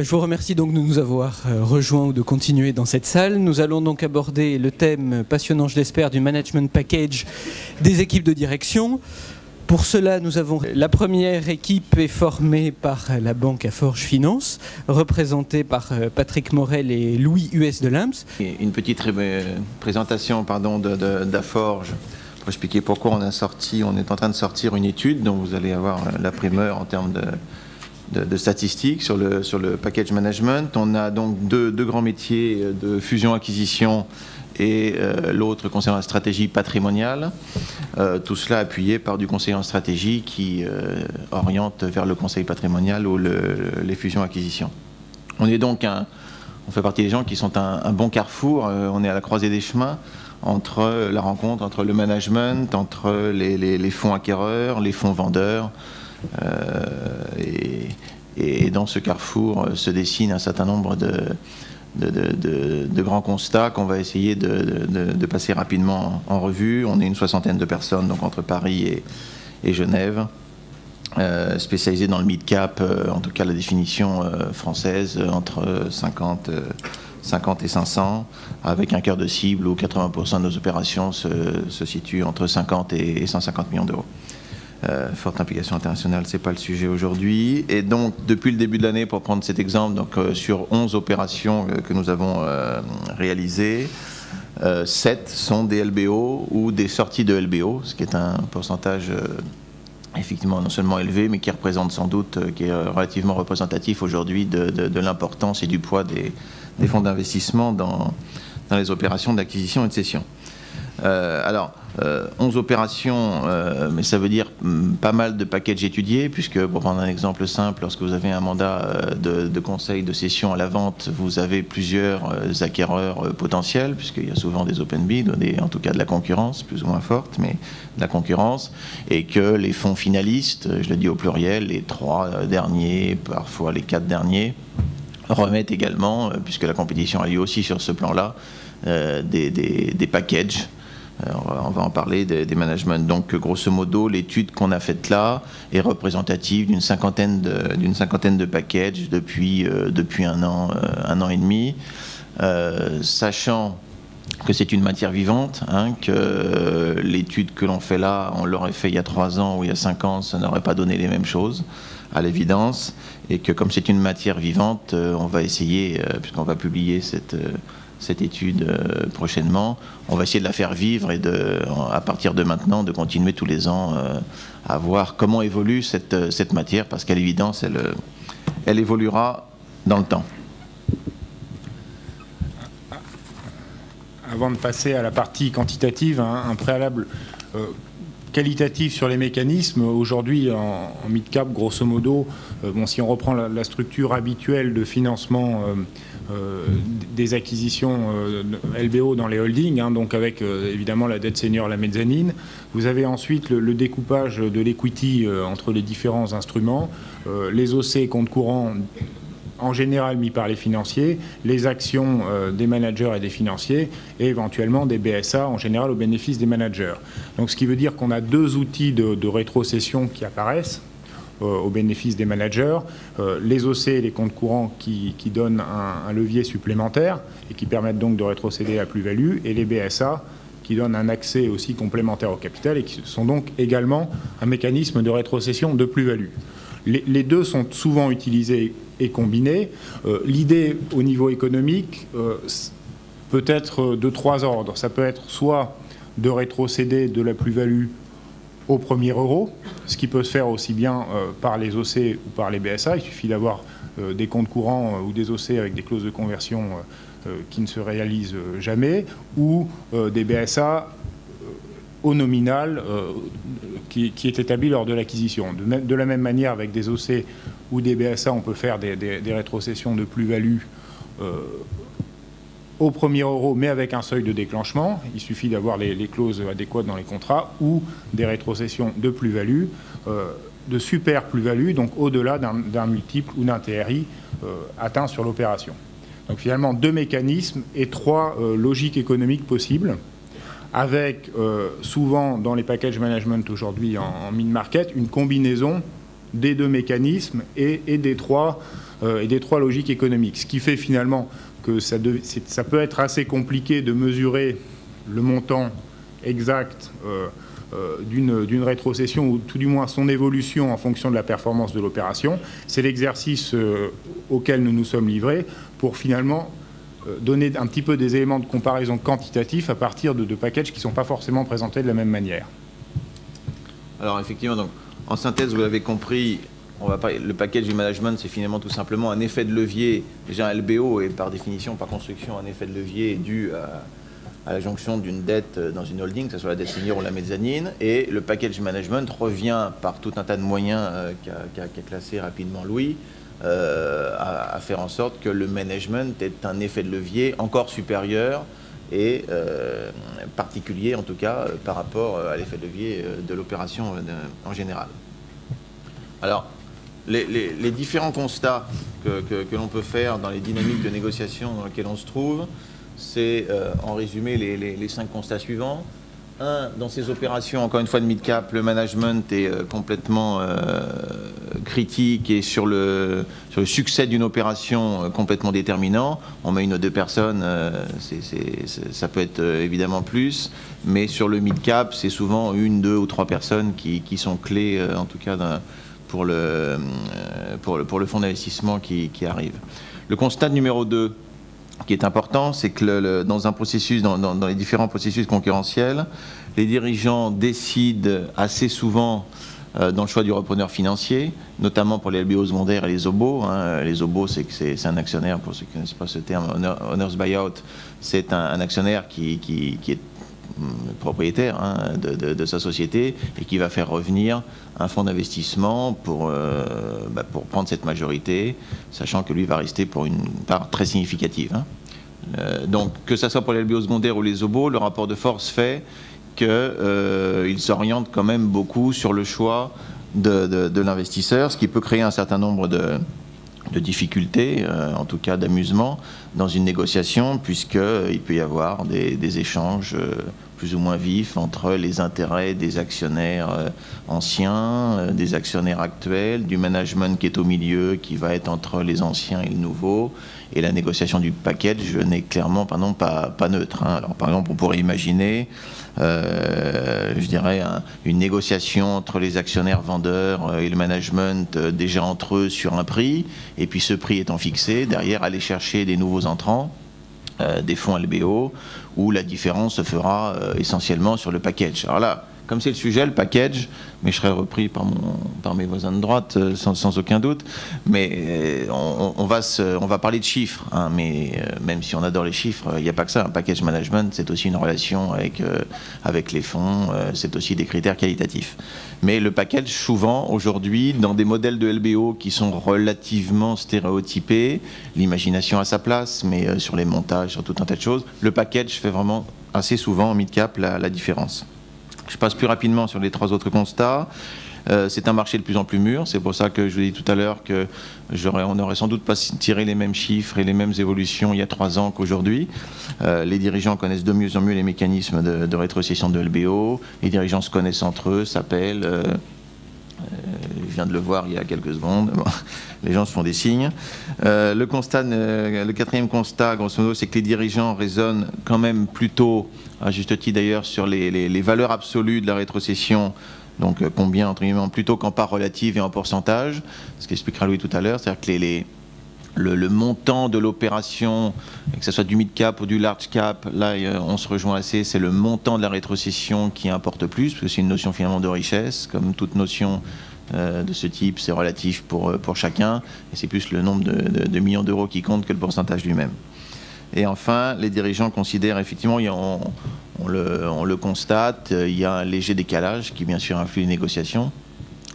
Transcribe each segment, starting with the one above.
Je vous remercie donc de nous avoir rejoints ou de continuer dans cette salle. Nous allons donc aborder le thème passionnant, je l'espère, du management package des équipes de direction. Pour cela, nous avons la première équipe est formée par la banque Aforge Finance, représentée par Patrick Morel et Louis US de Limps. Une petite présentation d'Aforge pour expliquer pourquoi on est en train de sortir une étude dont vous allez avoir la primeur en termes de statistiques sur le package management. On a donc deux grands métiers de fusion-acquisition et l'autre concernant la stratégie patrimoniale. Tout cela appuyé par du conseiller en stratégie qui oriente vers le conseil patrimonial ou les fusions-acquisitions. On fait partie des gens qui sont un bon carrefour. On est à la croisée des chemins entre la rencontre entre le management, entre les fonds acquéreurs, les fonds vendeurs. Et dans ce carrefour se dessine un certain nombre de grands constats qu'on va essayer de passer rapidement en revue. On est une soixantaine de personnes, donc entre Paris et Genève, spécialisées dans le mid-cap, en tout cas la définition française, entre 50 et 500, avec un cœur de cible où 80% de nos opérations se situent entre 50 et 150 millions d'euros. Forte implication internationale, c'est pas le sujet aujourd'hui. Et donc, depuis le début de l'année, pour prendre cet exemple, donc, sur 11 opérations que nous avons réalisées, 7 sont des LBO ou des sorties de LBO, ce qui est un pourcentage effectivement non seulement élevé, mais qui représente sans doute, qui est relativement représentatif aujourd'hui de l'importance et du poids des fonds d'investissement dans les opérations d'acquisition et de cession. 11 opérations, mais ça veut dire pas mal de packages étudiés, puisque, pour prendre un exemple simple, lorsque vous avez un mandat de conseil de cession à la vente, vous avez plusieurs acquéreurs potentiels, puisqu'il y a souvent des open bids, en tout cas de la concurrence, plus ou moins forte, mais de la concurrence, et que les fonds finalistes, je le dis au pluriel, les 3 derniers, parfois les 4 derniers, remettent également, puisque la compétition a lieu aussi sur ce plan-là, des packages. On va en parler des managements. Donc, grosso modo, l'étude qu'on a faite là est représentative d'une cinquantaine de packages depuis un an et demi, sachant que c'est une matière vivante, que l'étude que l'on fait là, on l'aurait fait il y a 3 ans ou il y a 5 ans, ça n'aurait pas donné les mêmes choses, à l'évidence, et que comme c'est une matière vivante, on va essayer, puisqu'on va publier cette étude prochainement, on va essayer de la faire vivre et à partir de maintenant, de continuer tous les ans à voir comment évolue cette matière, parce qu'à l'évidence, elle évoluera dans le temps. Avant de passer à la partie quantitative, un préalable qualitatif sur les mécanismes. Aujourd'hui, en mid-cap, grosso modo, si on reprend la structure habituelle de financement des acquisitions LBO dans les holdings, donc avec évidemment la dette senior, la mezzanine. Vous avez ensuite le découpage de l'equity entre les différents instruments, les OC, comptes courants, en général mis par les financiers, les actions des managers et des financiers, et éventuellement des BSA, en général au bénéfice des managers. Donc ce qui veut dire qu'on a 2 outils de rétrocession qui apparaissent au bénéfice des managers, les OC, les comptes courants qui donnent un levier supplémentaire et qui permettent donc de rétrocéder la plus-value, et les BSA qui donnent un accès aussi complémentaire au capital et qui sont donc également un mécanisme de rétrocession de plus-value. Les deux sont souvent utilisés et combinés. L'idée au niveau économique peut être de 3 ordres. Ça peut être soit de rétrocéder de la plus-value au premier euro, ce qui peut se faire aussi bien par les OC ou par les BSA. Il suffit d'avoir des comptes courants ou des OC avec des clauses de conversion qui ne se réalisent jamais, ou des BSA au nominal qui est établi lors de l'acquisition. De la même manière, avec des OC ou des BSA, on peut faire des rétrocessions de plus-value au premier euro, mais avec un seuil de déclenchement. Il suffit d'avoir les clauses adéquates dans les contrats, ou des rétrocessions de plus-value, de super plus-value, donc au-delà d'un multiple ou d'un TRI atteint sur l'opération. Donc finalement, 2 mécanismes et 3 logiques économiques possibles, avec souvent dans les package management aujourd'hui en mid-market, une combinaison des 2 mécanismes et des 3 et des 3 logiques économiques. Ce qui fait finalement que ça peut être assez compliqué de mesurer le montant exact d'une rétrocession, ou tout du moins son évolution en fonction de la performance de l'opération. C'est l'exercice auquel nous nous sommes livrés pour finalement donner un petit peu des éléments de comparaison quantitatifs à partir de packages qui ne sont pas forcément présentés de la même manière. Alors effectivement, donc, en synthèse, vous l'avez compris, le package du management, c'est finalement tout simplement un effet de levier. Déjà un LBO est par définition, par construction, un effet de levier dû à la jonction d'une dette dans une holding, que ce soit la dette senior ou la mezzanine. Et le package management revient par tout un tas de moyens qu'a classé rapidement Louis, à faire en sorte que le management est un effet de levier encore supérieur et particulier en tout cas par rapport à l'effet de levier de l'opération en général. Alors, les différents constats que l'on peut faire dans les dynamiques de négociation dans lesquelles on se trouve, c'est en résumé les 5 constats suivants. Un, dans ces opérations, encore une fois de mid-cap, le management est complètement critique et sur le succès d'une opération complètement déterminant. On met 1 ou 2 personnes, ça peut être évidemment plus, mais sur le mid-cap, c'est souvent 1, 2 ou 3 personnes qui sont clés, en tout cas pour le fonds d'investissement qui arrive. Le constat numéro 2, qui est important, c'est que dans un processus, dans les différents processus concurrentiels, les dirigeants décident assez souvent dans le choix du repreneur financier, notamment pour les LBO secondaires et les OBO. Les OBO, c'est un actionnaire, pour ceux qui ne connaissent pas ce terme, Owner's Buyout, c'est un actionnaire qui est propriétaire de sa société et qui va faire revenir un fonds d'investissement pour prendre cette majorité, sachant que lui va rester pour une part très significative. Donc que ce soit pour les LBO secondaires ou les OBO, le rapport de force fait qu'il s'oriente quand même beaucoup sur le choix de l'investisseur, ce qui peut créer un certain nombre de difficultés, en tout cas d'amusement, dans une négociation, puisqu'il peut y avoir des échanges plus ou moins vifs entre les intérêts des actionnaires anciens, des actionnaires actuels, du management qui est au milieu, qui va être entre les anciens et le nouveau, et la négociation du package n'est clairement pas neutre. Alors par exemple, on pourrait imaginer je dirais, une négociation entre les actionnaires vendeurs et le management déjà entre eux sur un prix, et puis ce prix étant fixé, derrière aller chercher des nouveaux entrants, des fonds LBO, où la différence se fera essentiellement sur le package. Alors là, comme c'est le sujet, le package, mais je serai repris par mes voisins de droite sans aucun doute, mais on va parler de chiffres, mais même si on adore les chiffres, il n'y a pas que ça. Un package management, c'est aussi une relation avec les fonds, c'est aussi des critères qualitatifs. Mais le package, souvent, aujourd'hui, dans des modèles de LBO qui sont relativement stéréotypés, l'imagination à sa place, mais sur les montages, sur tout un tas de choses, le package fait vraiment assez souvent en mid-cap la différence. Je passe plus rapidement sur les 3 autres constats. C'est un marché de plus en plus mûr. C'est pour ça que je vous ai dit tout à l'heure qu'on n'aurait sans doute pas tiré les mêmes chiffres et les mêmes évolutions il y a 3 ans qu'aujourd'hui. Les dirigeants connaissent de mieux en mieux les mécanismes de rétrocession de LBO. Les dirigeants se connaissent entre eux, s'appellent. Je viens de le voir il y a quelques secondes. Bon, les gens se font des signes. Le 4e constat, grosso modo, c'est que les dirigeants raisonnent quand même plutôt, à juste titre d'ailleurs, sur les valeurs absolues de la rétrocession. Donc combien, entre guillemets, plutôt qu'en part relative et en pourcentage. Ce qu'expliquera Louis tout à l'heure, c'est-à-dire que le montant de l'opération, que ce soit du mid-cap ou du large-cap, là on se rejoint assez, c'est le montant de la rétrocession qui importe plus, parce que c'est une notion finalement de richesse, comme toute notion de ce type, c'est relatif pour chacun, et c'est plus le nombre de millions d'euros qui compte que le pourcentage lui-même. Et enfin, les dirigeants considèrent effectivement, on le constate, il y a un léger décalage qui bien sûr influe les négociations,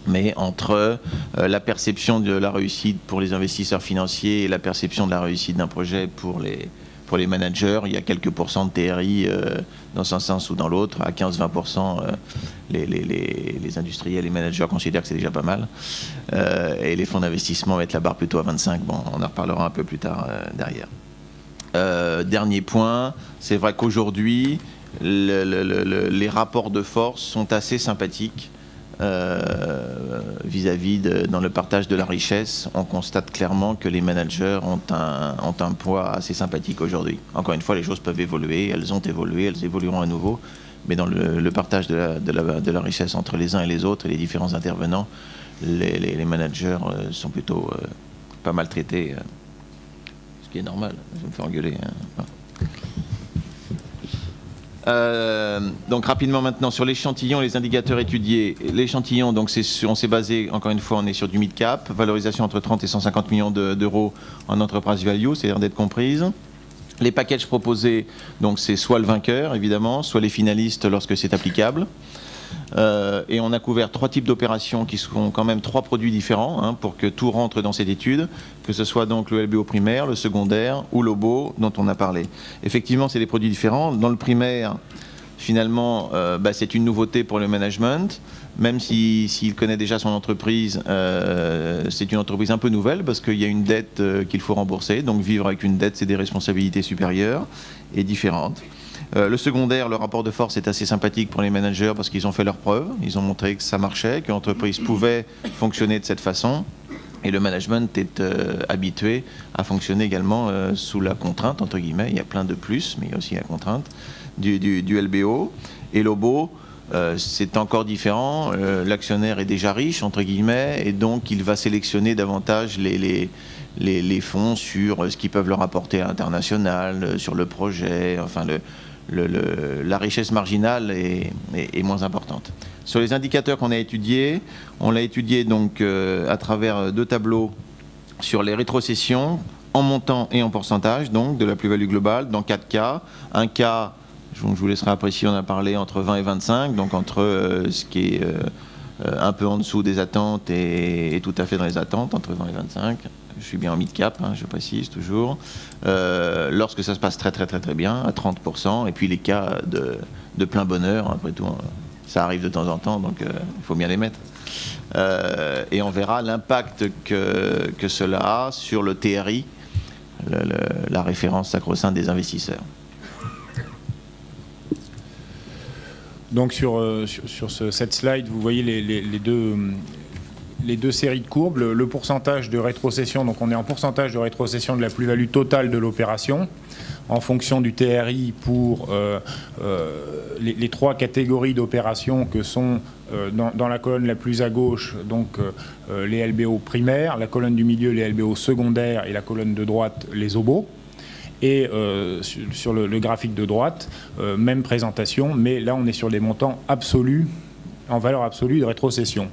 mais entre la perception de la réussite pour les investisseurs financiers et la perception de la réussite d'un projet pour les managers, il y a quelques pourcents de TRI dans un sens ou dans l'autre. À 15-20%, les industriels et les managers considèrent que c'est déjà pas mal. Et les fonds d'investissement mettent la barre plutôt à 25%. Bon, on en reparlera un peu plus tard derrière. Dernier point, c'est vrai qu'aujourd'hui, les rapports de force sont assez sympathiques vis-à-vis dans le partage de la richesse, on constate clairement que les managers ont un poids assez sympathique aujourd'hui. Encore une fois, les choses peuvent évoluer, elles ont évolué, elles évolueront à nouveau, mais dans le partage de la richesse entre les uns et les autres et les différents intervenants, les managers sont plutôt pas mal traités, ce qui est normal, je vais me faire engueuler. Hein. Donc rapidement maintenant sur l'échantillon, les indicateurs étudiés. L'échantillon, donc on s'est basé, encore une fois, on est sur du mid-cap, valorisation entre 30 et 150 millions d'euros en enterprise value, c'est-à-dire d'être comprise. Les packages proposés, donc c'est soit le vainqueur évidemment, soit les finalistes lorsque c'est applicable. Et on a couvert 3 types d'opérations qui seront quand même 3 produits différents, hein, pour que tout rentre dans cette étude, que ce soit donc le LBO primaire, le secondaire ou l'OBO dont on a parlé. Effectivement, c'est des produits différents. Dans le primaire, finalement, c'est une nouveauté pour le management, même s'il connaît déjà son entreprise, c'est une entreprise un peu nouvelle parce qu'il y a une dette qu'il faut rembourser. Donc vivre avec une dette, c'est des responsabilités supérieures et différentes. Le secondaire, le rapport de force est assez sympathique pour les managers parce qu'ils ont fait leurs preuves, ils ont montré que ça marchait, que l'entreprise pouvait fonctionner de cette façon. Et le management est habitué à fonctionner également sous la contrainte, entre guillemets. Il y a plein de plus, mais il y a aussi la contrainte du LBO. Et l'OBO, c'est encore différent. L'actionnaire est déjà riche, entre guillemets, et donc il va sélectionner davantage les fonds sur ce qu'ils peuvent leur apporter à l'international, sur le projet, enfin la richesse marginale est moins importante. Sur les indicateurs qu'on a étudiés, on l'a étudié donc à travers 2 tableaux sur les rétrocessions en montant et en pourcentage, donc de la plus-value globale, dans 4 cas. Un cas, je vous laisserai apprécier, on a parlé entre 20 et 25, donc entre ce qui est un peu en dessous des attentes et tout à fait dans les attentes, entre 20 et 25. Je suis bien en mid-cap, hein, je précise toujours. Lorsque ça se passe très bien, à 30%, et puis les cas de plein bonheur, après tout, ça arrive de temps en temps, donc il faut bien les mettre. Et on verra l'impact que cela a sur le TRI, la référence sacro-sainte des investisseurs. Donc sur cette slide, vous voyez les deux séries de courbes, le pourcentage de rétrocession, donc on est en pourcentage de rétrocession de la plus-value totale de l'opération, en fonction du TRI pour les 3 catégories d'opérations que sont dans la colonne la plus à gauche, donc les LBO primaires, la colonne du milieu les LBO secondaires et la colonne de droite les OBO. Et sur le graphique de droite, même présentation, mais là on est sur des montants absolus, en valeur absolue de rétrocession.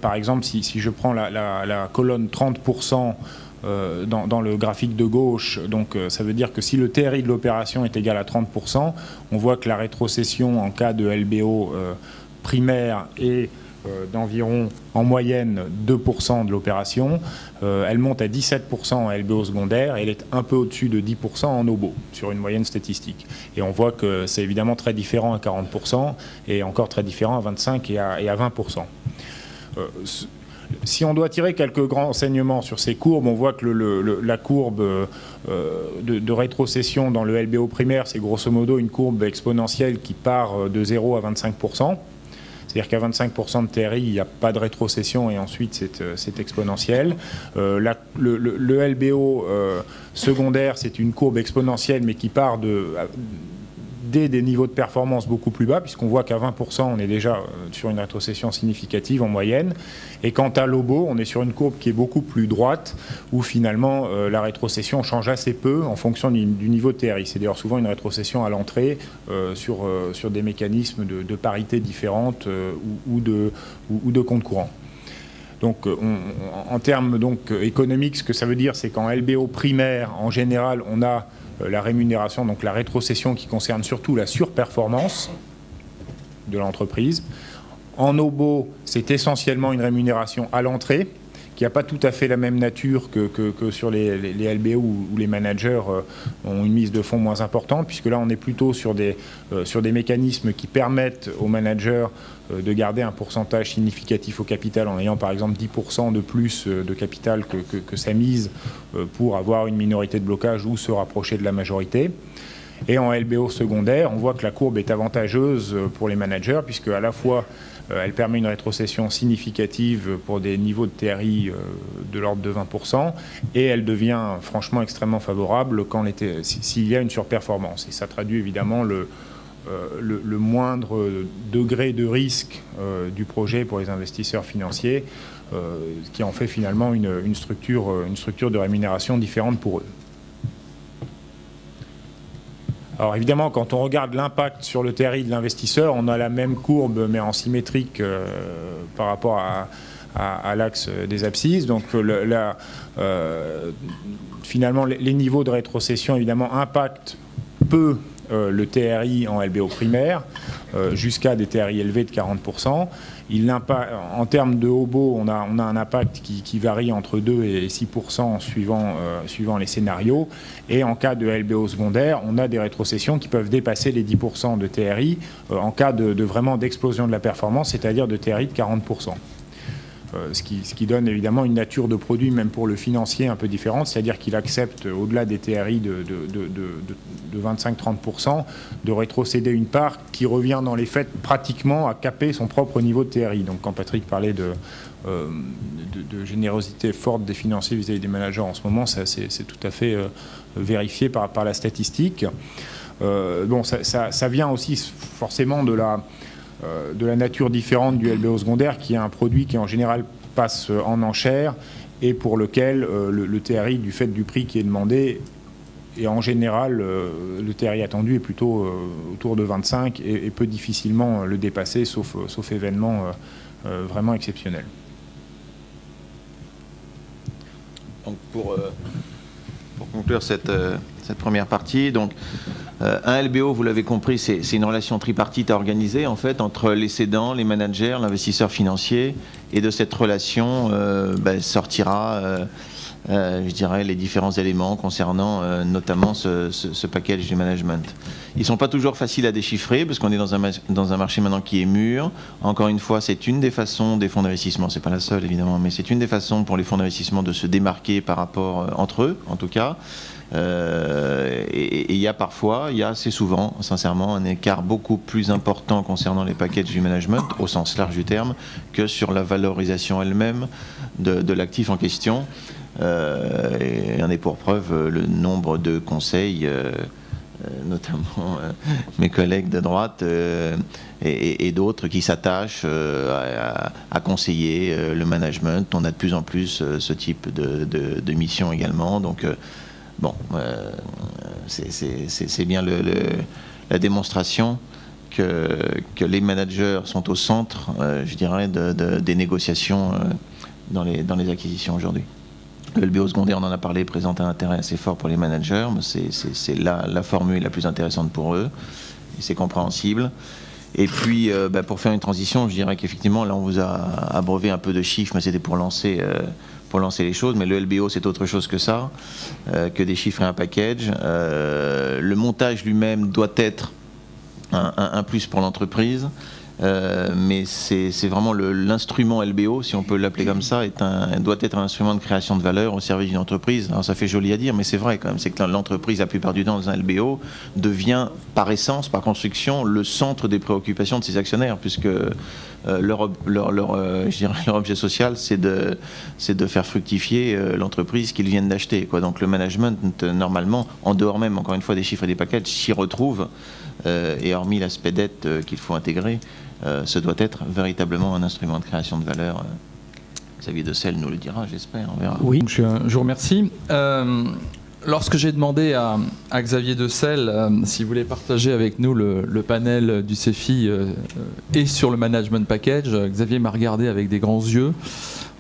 Par exemple, si je prends la colonne 30% dans le graphique de gauche, donc ça veut dire que si le TRI de l'opération est égal à 30%, on voit que la rétrocession en cas de LBO primaire est d'environ en moyenne 2% de l'opération, elle monte à 17% en LBO secondaire et elle est un peu au-dessus de 10% en OBO sur une moyenne statistique. Et on voit que c'est évidemment très différent à 40% et encore très différent à 25% et à 20%. Si on doit tirer quelques grands enseignements sur ces courbes, on voit que la courbe de rétrocession dans le LBO primaire, c'est grosso modo une courbe exponentielle qui part de 0 à 25%. C'est-à-dire qu'à 25% de TRI, il n'y a pas de rétrocession et ensuite c'est exponentiel. Le LBO secondaire, c'est une courbe exponentielle mais qui part dès des niveaux de performance beaucoup plus bas, puisqu'on voit qu'à 20%, on est déjà sur une rétrocession significative en moyenne. Et quant à l'OBO, on est sur une courbe qui est beaucoup plus droite, où finalement la rétrocession change assez peu en fonction du niveau de TRI. C'est d'ailleurs souvent une rétrocession à l'entrée sur des mécanismes de parité différentes ou de compte courant. Donc, en termes économiques, ce que ça veut dire, c'est qu'en LBO primaire, en général, on a la rémunération, donc la rétrocession qui concerne surtout la surperformance de l'entreprise. En OBO, c'est essentiellement une rémunération à l'entrée, qui n'a pas tout à fait la même nature que sur les LBO où les managers ont une mise de fonds moins importante, puisque là on est plutôt sur des mécanismes qui permettent aux managers de garder un pourcentage significatif au capital en ayant par exemple 10% de plus de capital que sa mise pour avoir une minorité de blocage ou se rapprocher de la majorité. Et en LBO secondaire, on voit que la courbe est avantageuse pour les managers, puisque à la fois Elle permet une rétrocession significative pour des niveaux de TRI de l'ordre de 20%, et elle devient franchement extrêmement favorable s'il y a une surperformance. Et ça traduit évidemment le moindre degré de risque du projet pour les investisseurs financiers, qui en fait finalement une structure de rémunération différente pour eux. Alors évidemment, quand on regarde l'impact sur le TRI de l'investisseur, on a la même courbe mais en symétrique par rapport à l'axe des abscisses. Donc finalement, les niveaux de rétrocession évidemment impactent peu le TRI en LBO primaire, jusqu'à des TRI élevés de 40%. En termes de HOBO, on a un impact qui varie entre 2 et 6% suivant les scénarios. Et en cas de LBO secondaire, on a des rétrocessions qui peuvent dépasser les 10% de TRI en cas de vraiment d'explosion de la performance, c'est-à-dire de TRI de 40%. Ce qui donne évidemment une nature de produit, même pour le financier, un peu différente, c'est-à-dire qu'il accepte, au-delà des TRI de 25-30%, de rétrocéder une part qui revient dans les faits pratiquement à caper son propre niveau de TRI. Donc quand Patrick parlait de générosité forte des financiers vis-à-vis des managers en ce moment, c'est tout à fait vérifié par la statistique. Bon, ça vient aussi forcément de la nature différente du LBO secondaire, qui est un produit qui en général passe en enchère et pour lequel le TRI, du fait du prix qui est demandé, et en général le TRI attendu est plutôt autour de 25 et peut difficilement le dépasser, sauf événement vraiment exceptionnel. Donc pour conclure cette première partie, donc un LBO, vous l'avez compris, c'est une relation tripartite à organiser en fait entre les cédants, les managers, l'investisseur financier, et de cette relation sortira, je dirais, les différents éléments concernant notamment ce package du management. Ils ne sont pas toujours faciles à déchiffrer parce qu'on est dans un marché maintenant qui est mûr. Encore une fois, c'est une des façons des fonds d'investissement, c'est pas la seule évidemment, mais c'est une des façons pour les fonds d'investissement de se démarquer par rapport entre eux, en tout cas. Et il y a assez souvent, sincèrement, un écart beaucoup plus important concernant les packages du management, au sens large du terme, que sur la valorisation elle-même de l'actif en question. Et on est pour preuve le nombre de conseils, notamment mes collègues de droite et d'autres qui s'attachent à conseiller le management. On a de plus en plus ce type de mission également. Donc, bon, c'est bien la démonstration que les managers sont au centre, je dirais, des négociations dans les acquisitions aujourd'hui. Le LBO secondaire, on en a parlé, présente un intérêt assez fort pour les managers. C'est la formule la plus intéressante pour eux, et c'est compréhensible. Et puis, pour faire une transition, je dirais qu'effectivement, là, on vous a abreuvé un peu de chiffres, mais c'était pour lancer les choses. Mais le LBO, c'est autre chose que ça, que des chiffres et un package. Le montage lui-même doit être un plus pour l'entreprise. Mais c'est vraiment l'instrument LBO, si on peut l'appeler comme ça, doit être un instrument de création de valeur au service d'une entreprise. Alors ça fait joli à dire, mais c'est vrai quand même, c'est que l'entreprise, la plupart du temps, dans un LBO, devient par essence, par construction, le centre des préoccupations de ses actionnaires, puisque leur objet social, c'est de faire fructifier l'entreprise qu'ils viennent d'acheter, quoi. Donc le management, normalement, en dehors même, encore une fois, des chiffres et des packages, s'y retrouve, et hormis l'aspect dette qu'il faut intégrer, ce doit être véritablement un instrument de création de valeur. Xavier Decelle nous le dira, j'espère, on verra. Oui, je vous remercie. Lorsque j'ai demandé à Xavier Decelle s'il voulait partager avec nous le panel du CEFI et sur le management package, Xavier m'a regardé avec des grands yeux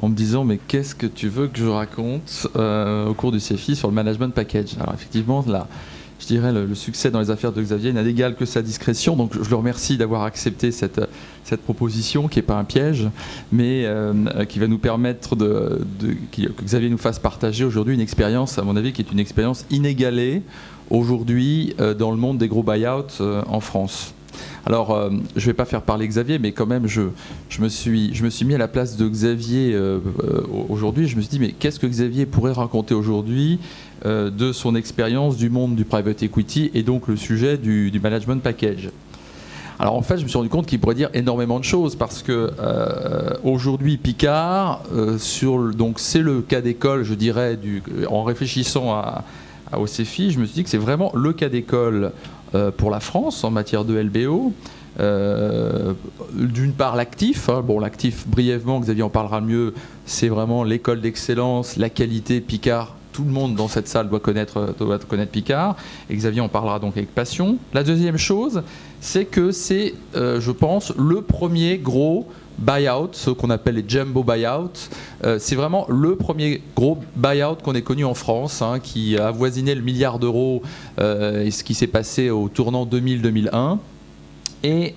en me disant « mais qu'est-ce que tu veux que je raconte au cours du CEFI sur le management package ?» Alors effectivement, là, je dirais le succès dans les affaires de Xavier n'a d'égal que sa discrétion, donc je le remercie d'avoir accepté cette proposition qui n'est pas un piège, mais qui va nous permettre que Xavier nous fasse partager aujourd'hui une expérience, à mon avis, qui est une expérience inégalée aujourd'hui dans le monde des gros buyouts en France. Alors, je ne vais pas faire parler Xavier, mais quand même, je me suis mis à la place de Xavier aujourd'hui. Je me suis dit, mais qu'est-ce que Xavier pourrait raconter aujourd'hui de son expérience du monde du private equity et donc le sujet du management package. Alors en fait, je me suis rendu compte qu'il pourrait dire énormément de choses parce que aujourd'hui, Picard, donc c'est le cas d'école, je dirais, en réfléchissant au CEFI, je me suis dit que c'est vraiment le cas d'école pour la France en matière de LBO. D'une part l'actif, l'actif brièvement, Xavier en parlera mieux, c'est vraiment l'école d'excellence, la qualité, Picard. Tout le monde dans cette salle doit connaître Picard, et Xavier en parlera donc avec passion. La deuxième chose, c'est que c'est, je pense, le premier gros buyout, ce qu'on appelle les jumbo buyouts. C'est vraiment le premier gros buyout qu'on ait connu en France, qui a avoisiné le milliard d'euros, et ce qui s'est passé au tournant 2000-2001. Et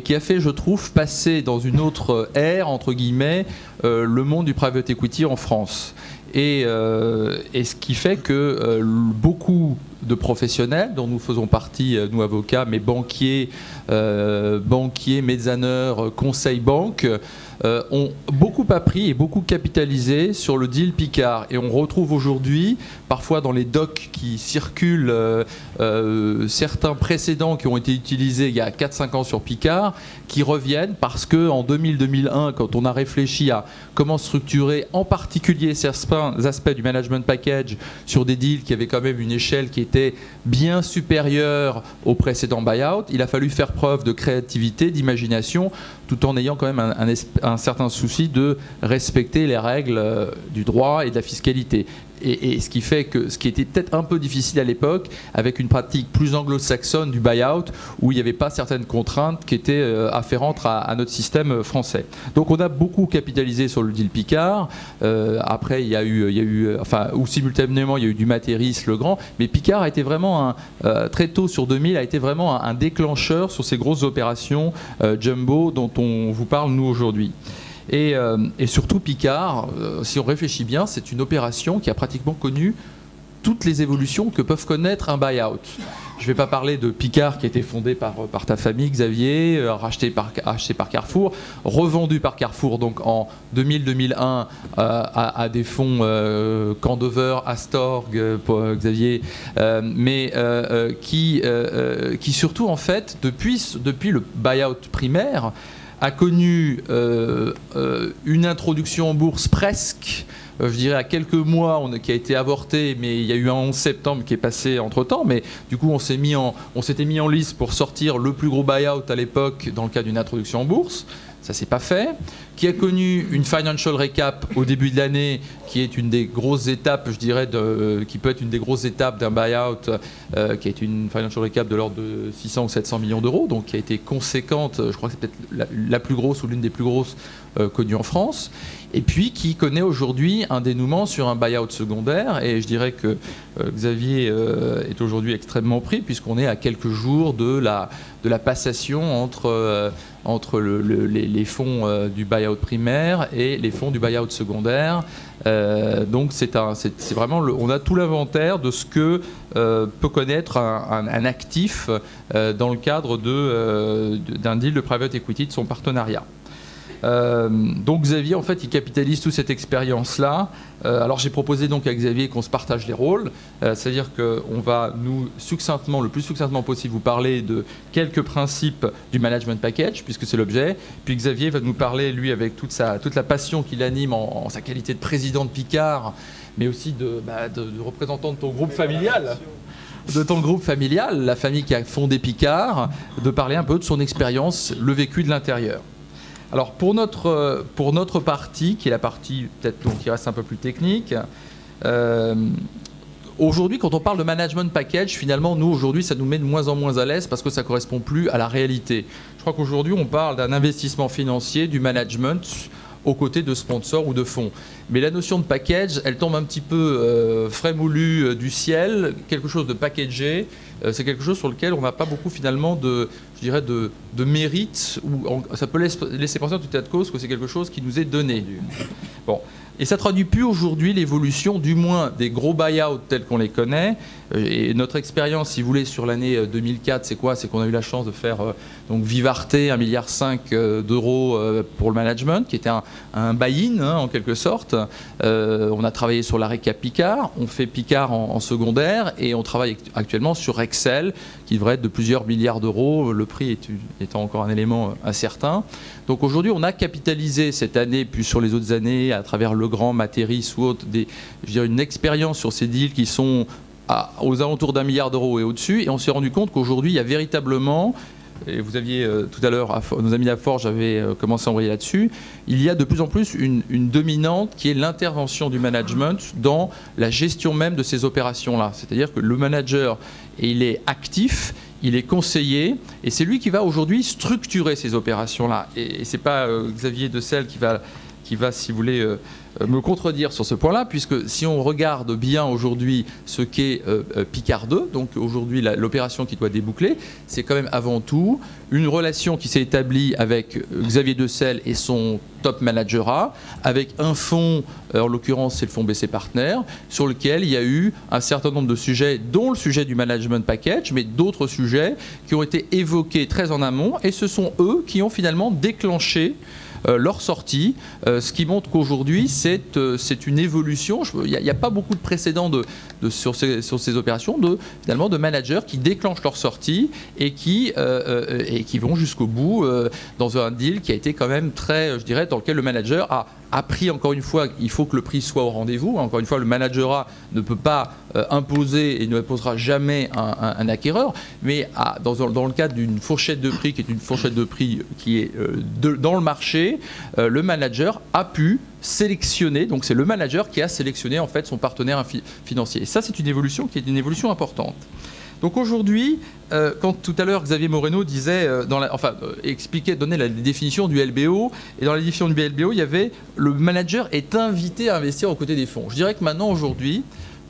qui a fait, je trouve, passer dans une autre ère, entre guillemets, le monde du private equity en France. Et ce qui fait que beaucoup de professionnels, dont nous faisons partie, nous avocats, mais banquiers, mezzaneurs, conseils banques, ont beaucoup appris et beaucoup capitalisé sur le deal Picard. Et on retrouve aujourd'hui, parfois dans les docs qui circulent, certains précédents qui ont été utilisés il y a 4-5 ans sur Picard, qui reviennent parce qu'en 2000-2001, quand on a réfléchi à comment structurer en particulier certains aspects du management package sur des deals qui avaient quand même une échelle qui était bien supérieure au précédent buyout, il a fallu faire preuve de créativité, d'imagination, tout en ayant quand même un certain souci de respecter les règles du droit et de la fiscalité. Et ce qui fait que ce qui était peut-être un peu difficile à l'époque, avec une pratique plus anglo-saxonne du buyout, où il n'y avait pas certaines contraintes qui étaient afférentes à notre système français. Donc on a beaucoup capitalisé sur le deal Picard. Après, il y a eu, ou simultanément, il y a eu du Materis, le grand. Mais Picard a été vraiment, très tôt sur 2000, a été vraiment un déclencheur sur ces grosses opérations jumbo dont on vous parle, nous, aujourd'hui. Et surtout Picard, si on réfléchit bien, c'est une opération qui a pratiquement connu toutes les évolutions que peuvent connaître un buyout. Je ne vais pas parler de Picard qui a été fondé par ta famille, Xavier, acheté par Carrefour, revendu par Carrefour donc en 2000-2001 à des fonds Candover, Astorg, Xavier, mais qui surtout en fait depuis le buyout primaire a connu une introduction en bourse presque, je dirais à quelques mois, qui a été avortée, mais il y a eu un 11 septembre qui est passé entre-temps, mais du coup on s'était mis en lice pour sortir le plus gros buyout à l'époque dans le cas d'une introduction en bourse. Ça s'est pas fait, qui a connu une financial recap au début de l'année, qui est une des grosses étapes, je dirais, qui peut être une des grosses étapes d'un buyout, qui est une financial recap de l'ordre de 600 ou 700 millions d'euros, donc qui a été conséquente, je crois que c'est peut-être la plus grosse ou l'une des plus grosses connues en France, et puis qui connaît aujourd'hui un dénouement sur un buyout secondaire, et je dirais que Xavier est aujourd'hui extrêmement pris, puisqu'on est à quelques jours de la passation entre les fonds du buyout primaire et les fonds du buyout secondaire. Donc c'est vraiment on a tout l'inventaire de ce que peut connaître un actif dans le cadre d'un deal de private equity de son partenariat. Donc Xavier, en fait, il capitalise toute cette expérience-là. Alors j'ai proposé donc à Xavier qu'on se partage les rôles, c'est-à-dire qu'on va le plus succinctement possible, vous parler de quelques principes du management package, puisque c'est l'objet. Puis Xavier va nous parler, lui, avec toute la passion qu'il anime en sa qualité de président de Picard, mais aussi de représentant de ton groupe familial. La famille qui a fondé Picard, de parler un peu de son expérience, le vécu de l'intérieur. Alors pour notre partie, qui est la partie peut-être qui reste un peu plus technique, aujourd'hui quand on parle de management package, finalement nous aujourd'hui ça nous met de moins en moins à l'aise parce que ça ne correspond plus à la réalité. Je crois qu'aujourd'hui on parle d'un investissement financier, du management aux côtés de sponsors ou de fonds. Mais la notion de package, elle tombe un petit peu frais moulu du ciel, quelque chose de packagé. C'est quelque chose sur lequel on n'a pas beaucoup finalement de mérite, ou ça peut laisser penser en tout état de cause que c'est quelque chose qui nous est donné. Bon, Et ça ne traduit plus aujourd'hui l'évolution, du moins des gros buyouts tels qu'on les connaît. Et notre expérience, si vous voulez, sur l'année 2004, c'est quoi? C'est qu'on a eu la chance de faire donc Vivarte, 1,5 milliard d'euros pour le management, qui était un buy-in en quelque sorte. On a travaillé sur la récap Picard, on fait Picard en secondaire et on travaille actuellement sur Excel, qui devrait être de plusieurs milliards d'euros, le prix étant encore un élément incertain. Donc aujourd'hui, on a capitalisé cette année, puis sur les autres années, à travers Legrand, Materis ou autres, une expérience sur ces deals qui sont aux alentours d'1 milliard d'euros et au-dessus. Et on s'est rendu compte qu'aujourd'hui, il y a véritablement, et vous aviez tout à l'heure, nos amis d'Aforge avaient commencé à envoyer là-dessus, il y a de plus en plus une dominante qui est l'intervention du management dans la gestion même de ces opérations-là. C'est-à-dire que le manager, il est actif, il est conseillé, et c'est lui qui va aujourd'hui structurer ces opérations-là. Et ce n'est pas Xavier Decelle qui va, si vous voulez, me contredire sur ce point-là, puisque si on regarde bien aujourd'hui ce qu'est Picard 2, donc aujourd'hui l'opération qui doit déboucler, c'est quand même avant tout une relation qui s'est établie avec Xavier Decelle et son top managerat, avec un fonds, en l'occurrence c'est le fonds BC Partners, sur lequel il y a eu un certain nombre de sujets, dont le sujet du management package, mais d'autres sujets qui ont été évoqués très en amont, et ce sont eux qui ont finalement déclenché leur sortie, ce qui montre qu'aujourd'hui c'est une évolution. Il n'y a pas beaucoup de précédents sur ces opérations finalement de managers qui déclenchent leur sortie et qui vont jusqu'au bout dans un deal qui a été quand même très, je dirais, dans lequel le manager a pris, encore une fois, il faut que le prix soit au rendez-vous. Encore une fois, le managerat ne peut pas imposer et ne imposera jamais un acquéreur, mais dans le cadre d'une fourchette de prix qui est une fourchette de prix qui est dans le marché, le manager a pu sélectionner, donc c'est le manager qui a sélectionné en fait son partenaire financier. Et ça, c'est une évolution qui est une évolution importante. Donc aujourd'hui, quand tout à l'heure Xavier Moreno disait, donnait la définition du LBO, et dans la définition du LBO, il y avait le manager est invité à investir aux côtés des fonds. Je dirais que maintenant, aujourd'hui,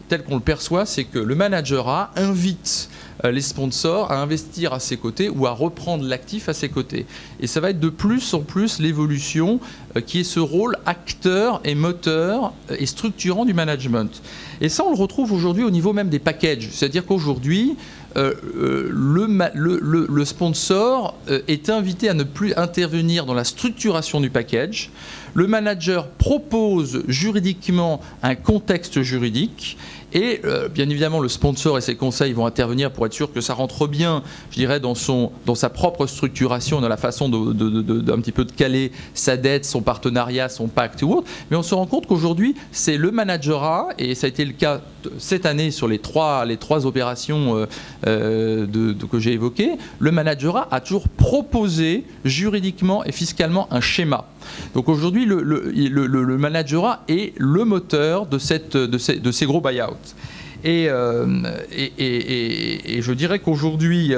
tel qu'on le perçoit, c'est que le managerat invite les sponsors à investir à ses côtés ou à reprendre l'actif à ses côtés. Et ça va être de plus en plus l'évolution qui est ce rôle acteur et moteur et structurant du management. Et ça, on le retrouve aujourd'hui au niveau même des packages. C'est-à-dire qu'aujourd'hui, le sponsor est invité à ne plus intervenir dans la structuration du package. Le manager propose juridiquement un contexte juridique et bien évidemment le sponsor et ses conseils vont intervenir pour être sûr que ça rentre bien, je dirais, dans sa propre structuration, dans la façon d'un petit peu de caler sa dette, son partenariat, son pacte ou autre. Mais on se rend compte qu'aujourd'hui c'est le managerat, et ça a été le cas cette année sur les trois opérations que j'ai évoquées, le managerat a toujours proposé juridiquement et fiscalement un schéma. Donc aujourd'hui, le managerat est le moteur de ces gros buyouts. Et je dirais qu'aujourd'hui,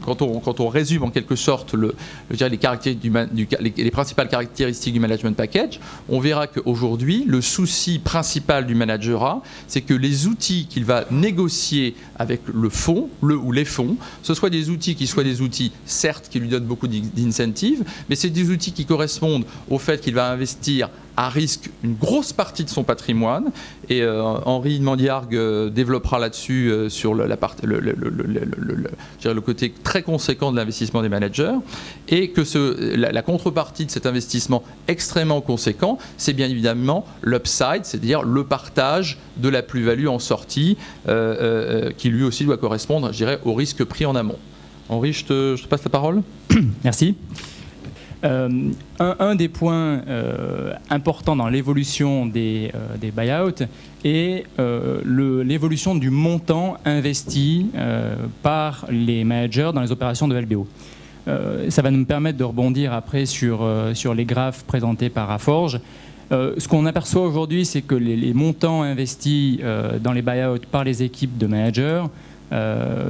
quand on résume en quelque sorte les principales caractéristiques du management package, on verra qu'aujourd'hui, le souci principal du managerat, c'est que les outils qu'il va négocier avec le fonds, ou les fonds, ce soit des outils qui soient des outils, certes, qui lui donnent beaucoup d'incentives, mais c'est des outils qui correspondent au fait qu'il va investir à risque une grosse partie de son patrimoine, et Henri Mandiargue développera là-dessus sur le côté très conséquent de l'investissement des managers, et que la contrepartie de cet investissement extrêmement conséquent, c'est bien évidemment l'upside, c'est-à-dire le partage de la plus-value en sortie, qui lui aussi doit correspondre, je dirais, au risque pris en amont. Henri, je te passe la parole. Merci. Un des points importants dans l'évolution des buyouts est l'évolution du montant investi par les managers dans les opérations de LBO. Ça va nous permettre de rebondir après sur les graphes présentés par Aforge. Ce qu'on aperçoit aujourd'hui, c'est que les montants investis dans les buyouts par les équipes de managers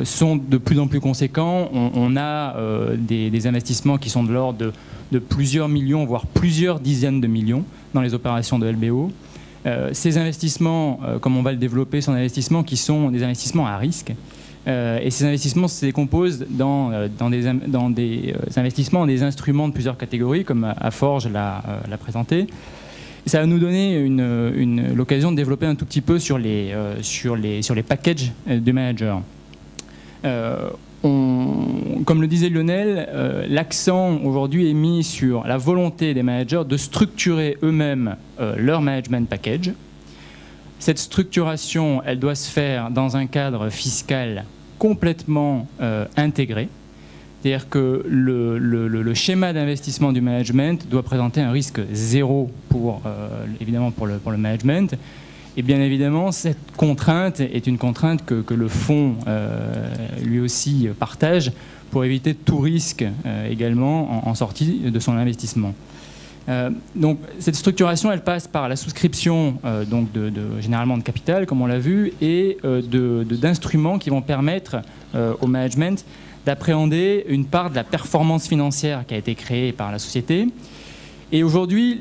sont de plus en plus conséquents. On a des investissements qui sont de l'ordre de plusieurs millions, voire plusieurs dizaines de millions dans les opérations de LBO. Ces investissements, comme on va le développer, sont des investissements qui sont des investissements à risque. Et ces investissements se décomposent dans des investissements, des instruments de plusieurs catégories, comme Aforge l'a présenté. Ça va nous donner l'occasion de développer un tout petit peu sur les packages du manager. Comme le disait Lionel, l'accent aujourd'hui est mis sur la volonté des managers de structurer eux-mêmes leur management package. Cette structuration, elle doit se faire dans un cadre fiscal complètement intégré. C'est-à-dire que le schéma d'investissement du management doit présenter un risque zéro évidemment pour le management. Et bien évidemment, cette contrainte est une contrainte que le fonds lui aussi partage pour éviter tout risque également en sortie de son investissement. Donc cette structuration, elle passe par la souscription généralement de capital, comme on l'a vu, et d'instruments qui vont permettre au management d'appréhender une part de la performance financière qui a été créée par la société. Et aujourd'hui,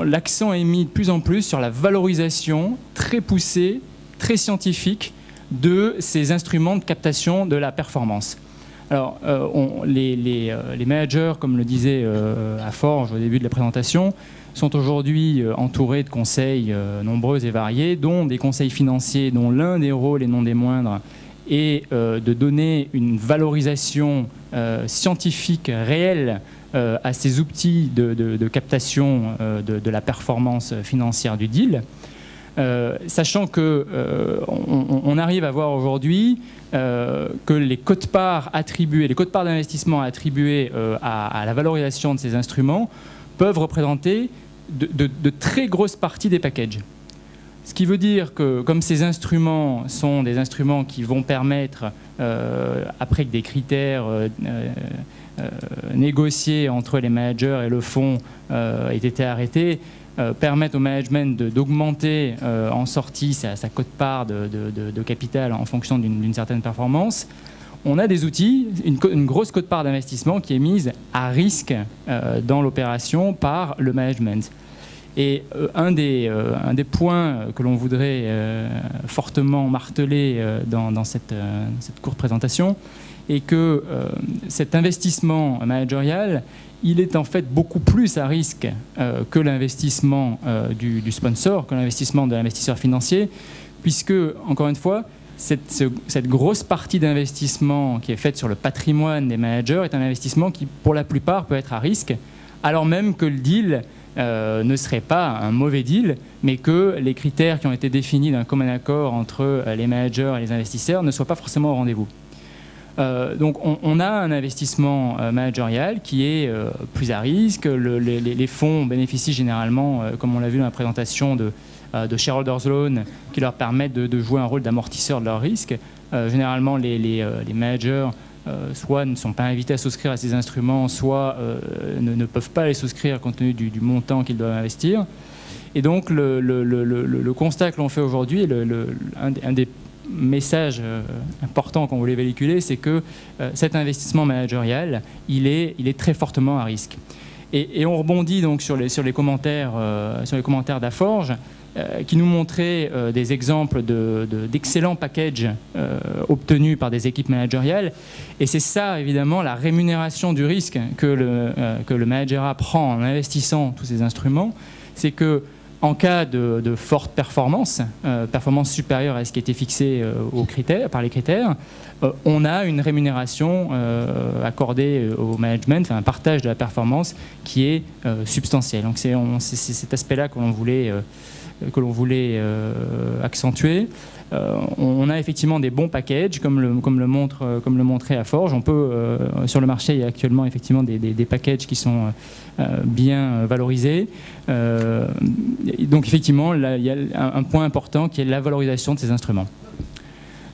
l'accent est mis de plus en plus sur la valorisation très poussée, très scientifique de ces instruments de captation de la performance. Alors, les managers, comme le disait à Forge au début de la présentation, sont aujourd'hui entourés de conseils nombreux et variés, dont des conseils financiers, dont l'un des rôles, et non des moindres, est de donner une valorisation scientifique réelle à ces outils de captation de la performance financière du deal, sachant qu'on arrive à voir aujourd'hui que les quotes-parts d'investissement attribués à la valorisation de ces instruments peuvent représenter de très grosses parties des packages. Ce qui veut dire que comme ces instruments sont des instruments qui vont permettre, après que des critères négociés entre les managers et le fonds aient été arrêtés, permettent au management d'augmenter en sortie sa quote-part de capital en fonction d'une certaine performance, on a des outils, une grosse quote-part d'investissement qui est mise à risque dans l'opération par le management. Et un des points que l'on voudrait fortement marteler dans cette courte présentation est que cet investissement managérial, il est en fait beaucoup plus à risque que l'investissement du sponsor, que l'investissement de l'investisseur financier, puisque, encore une fois, cette grosse partie d'investissement qui est faite sur le patrimoine des managers est un investissement qui, pour la plupart, peut être à risque, alors même que le deal ne serait pas un mauvais deal, mais que les critères qui ont été définis d'un commun accord entre les managers et les investisseurs ne soient pas forcément au rendez-vous. Donc on a un investissement managérial qui est plus à risque. Les fonds bénéficient généralement, comme on l'a vu dans la présentation, de shareholders loan qui leur permettent de jouer un rôle d'amortisseur de leurs risques. Généralement, les managers soit ne sont pas invités à souscrire à ces instruments, soit ne peuvent pas les souscrire compte tenu du montant qu'ils doivent investir. Et donc le constat que l'on fait aujourd'hui, un des messages importants qu'on voulait véhiculer, c'est que cet investissement managérial, il est très fortement à risque. Et on rebondit donc sur les commentaires d'Aforge, qui nous montraient des exemples d'excellents packages obtenus par des équipes managériales. Et c'est ça, évidemment, la rémunération du risque que le managerat prend en investissant tous ces instruments. C'est qu'en cas de forte performance supérieure à ce qui était fixé par les critères, on a une rémunération accordée au management, enfin un partage de la performance qui est substantiel. Donc c'est cet aspect-là que l'on voulait accentuer. On a effectivement des bons packages, comme le montrait Aforge. On peut, sur le marché, il y a actuellement effectivement des packages qui sont bien valorisés. Donc effectivement, là, il y a un point important qui est la valorisation de ces instruments.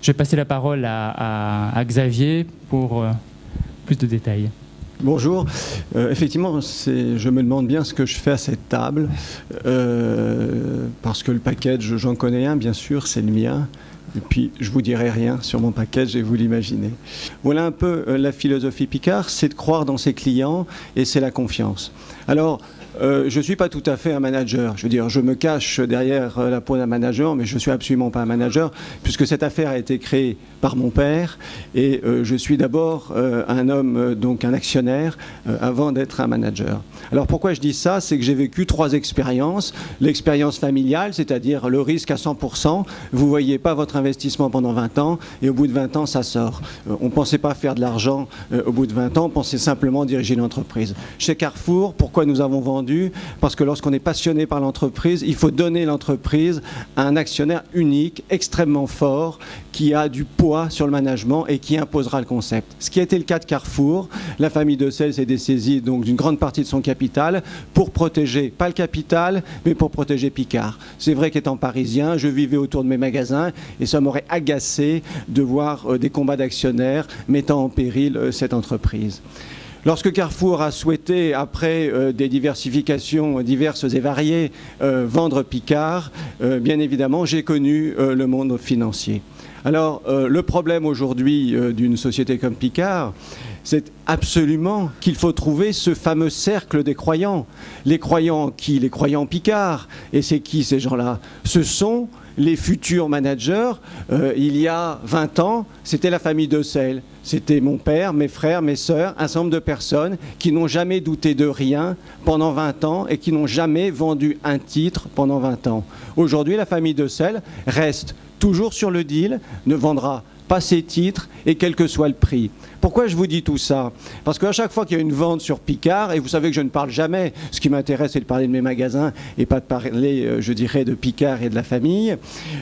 Je vais passer la parole à Xavier pour plus de détails. Bonjour. Effectivement, je me demande bien ce que je fais à cette table, parce que le package, j'en connais un, bien sûr, c'est le mien. Et puis, je ne vous dirai rien sur mon package et vous l'imaginez. Voilà un peu la philosophie Picard, c'est de croire dans ses clients et c'est la confiance. Alors, je ne suis pas tout à fait un manager. Je veux dire, je me cache derrière la peau d'un manager, mais je ne suis absolument pas un manager, puisque cette affaire a été créée par mon père, et je suis d'abord un homme, donc un actionnaire, avant d'être un manager. Alors pourquoi je dis ça? C'est que j'ai vécu 3 expériences. L'expérience familiale, c'est-à-dire le risque à 100%, vous ne voyez pas votre investissement pendant 20 ans, et au bout de 20 ans, ça sort. On ne pensait pas faire de l'argent au bout de 20 ans, on pensait simplement diriger l'entreprise. Chez Carrefour, pourquoi nous avons vendu? Parce que lorsqu'on est passionné par l'entreprise, il faut donner l'entreprise à un actionnaire unique, extrêmement fort, qui a du poids sur le management et qui imposera le concept. Ce qui a été le cas de Carrefour, la famille de Sel s'est dessaisie donc d'une grande partie de son capital pour protéger, pas le capital, mais pour protéger Picard. C'est vrai qu'étant parisien, je vivais autour de mes magasins et ça m'aurait agacé de voir des combats d'actionnaires mettant en péril cette entreprise. Lorsque Carrefour a souhaité, après des diversifications diverses et variées, vendre Picard, bien évidemment, j'ai connu le monde financier. Alors, le problème aujourd'hui d'une société comme Picard, c'est absolument qu'il faut trouver ce fameux cercle des croyants. Les croyants qui? Les croyants Picard. Et c'est qui ces gens-là? Ce sont les futurs managers. Il y a 20 ans, c'était la famille de Sel. C'était mon père, mes frères, mes sœurs, un certain nombre de personnes qui n'ont jamais douté de rien pendant 20 ans et qui n'ont jamais vendu un titre pendant 20 ans. Aujourd'hui, la famille de Sel reste toujours sur le deal, ne vendra pas ses titres et quel que soit le prix. Pourquoi je vous dis tout ça? Parce qu'à chaque fois qu'il y a une vente sur Picard, et vous savez que je ne parle jamais, ce qui m'intéresse c'est de parler de mes magasins et pas de parler, je dirais, de Picard et de la famille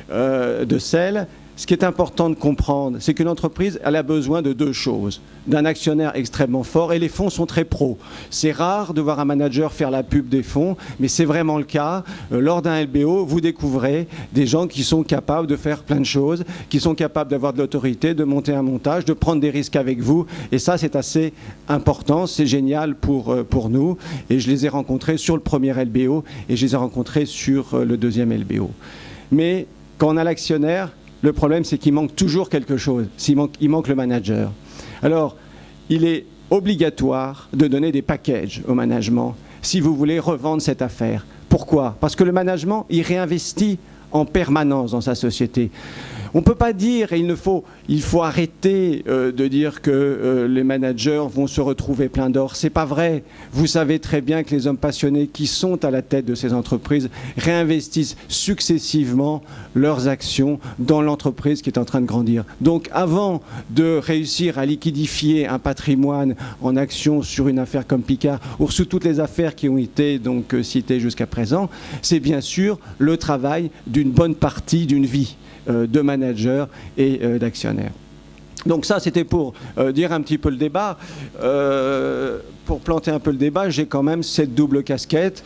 de Sel. Ce qui est important de comprendre, c'est qu'une entreprise, elle a besoin de 2 choses. D'un actionnaire extrêmement fort, et les fonds sont très pros. C'est rare de voir un manager faire la pub des fonds, mais c'est vraiment le cas. Lors d'un LBO, vous découvrez des gens qui sont capables de faire plein de choses, qui sont capables d'avoir de l'autorité, de monter un montage, de prendre des risques avec vous. Et ça, c'est assez important, c'est génial pour nous. Et je les ai rencontrés sur le premier LBO, et je les ai rencontrés sur le deuxième LBO. Mais quand on a l'actionnaire, le problème, c'est qu'il manque toujours quelque chose. Il manque le manager. Alors, il est obligatoire de donner des packages au management si vous voulez revendre cette affaire. Pourquoi? Parce que le management, il réinvestit en permanence dans sa société. On ne peut pas dire, et il faut arrêter de dire que les managers vont se retrouver plein d'or. C'est pas vrai. Vous savez très bien que les hommes passionnés qui sont à la tête de ces entreprises réinvestissent successivement leurs actions dans l'entreprise qui est en train de grandir. Donc avant de réussir à liquidifier un patrimoine en actions sur une affaire comme Picard ou sur toutes les affaires qui ont été donc citées jusqu'à présent, c'est bien sûr le travail d'une bonne partie d'une vie de managers et d'actionnaires. Donc ça, c'était pour dire un petit peu le débat. Pour planter un peu le débat, j'ai quand même cette double casquette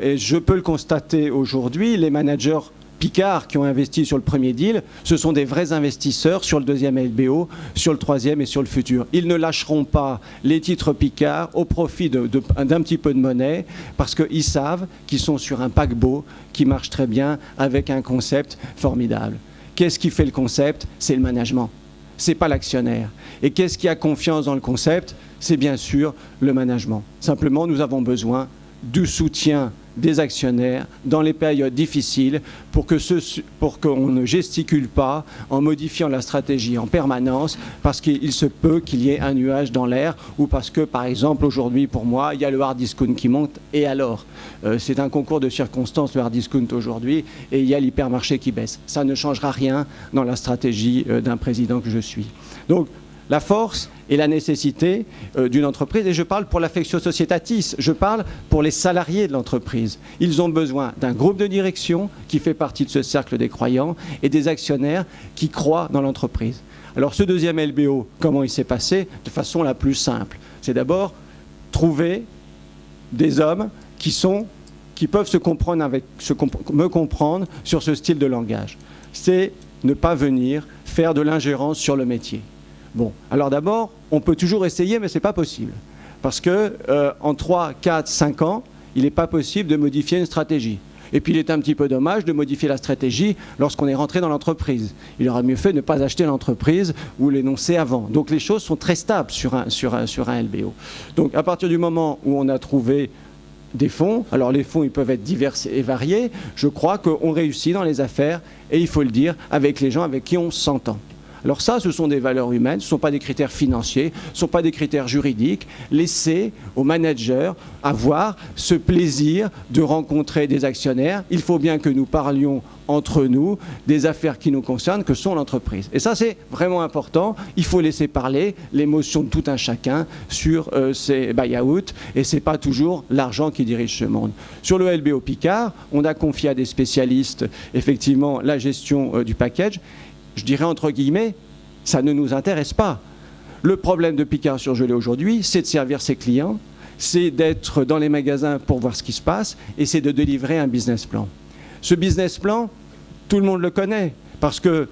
et je peux le constater aujourd'hui, les managers Picard qui ont investi sur le premier deal, ce sont des vrais investisseurs sur le deuxième LBO, sur le troisième et sur le futur. Ils ne lâcheront pas les titres Picard au profit d'un petit peu de monnaie parce qu'ils savent qu'ils sont sur un paquebot qui marche très bien avec un concept formidable. Qu'est-ce qui fait le concept? C'est le management. Ce n'est pas l'actionnaire. Et qu'est-ce qui a confiance dans le concept? C'est bien sûr le management. Simplement, nous avons besoin du soutien des actionnaires dans les périodes difficiles pour qu'on ne gesticule pas en modifiant la stratégie en permanence parce qu'il se peut qu'il y ait un nuage dans l'air ou parce que, par exemple, aujourd'hui, pour moi, il y a le hard discount qui monte et alors c'est un concours de circonstances, le hard discount aujourd'hui, et il y a l'hypermarché qui baisse. Ça ne changera rien dans la stratégie d'un président que je suis. Donc, la force et la nécessité d'une entreprise, et je parle pour l'affectio societatis, je parle pour les salariés de l'entreprise. Ils ont besoin d'un groupe de direction qui fait partie de ce cercle des croyants et des actionnaires qui croient dans l'entreprise. Alors ce deuxième LBO, comment il s'est passé? De façon la plus simple. C'est d'abord trouver des hommes qui peuvent me comprendre sur ce style de langage. C'est ne pas venir faire de l'ingérence sur le métier. Bon, alors d'abord, on peut toujours essayer, mais ce n'est pas possible. Parce qu'en 3, 4, 5 ans, il n'est pas possible de modifier une stratégie. Et puis il est un petit peu dommage de modifier la stratégie lorsqu'on est rentré dans l'entreprise. Il aurait mieux fait de ne pas acheter l'entreprise ou l'énoncer avant. Donc les choses sont très stables sur un LBO. Donc à partir du moment où on a trouvé des fonds. Alors les fonds, ils peuvent être divers et variés. Je crois qu'on réussit dans les affaires, et il faut le dire, avec les gens avec qui on s'entend. Alors ça, ce sont des valeurs humaines, ce ne sont pas des critères financiers, ce ne sont pas des critères juridiques. Laissez aux managers avoir ce plaisir de rencontrer des actionnaires. Il faut bien que nous parlions entre nous des affaires qui nous concernent, que sont l'entreprise. Et ça, c'est vraiment important. Il faut laisser parler l'émotion de tout un chacun sur ces buy-out, et ce n'est pas toujours l'argent qui dirige ce monde. Sur le LBO Picard, on a confié à des spécialistes, effectivement, la gestion du package. Je dirais entre guillemets, ça ne nous intéresse pas. Le problème de Picard Surgelé aujourd'hui, c'est de servir ses clients, c'est d'être dans les magasins pour voir ce qui se passe, et c'est de délivrer un business plan. Ce business plan, tout le monde le connaît, parce que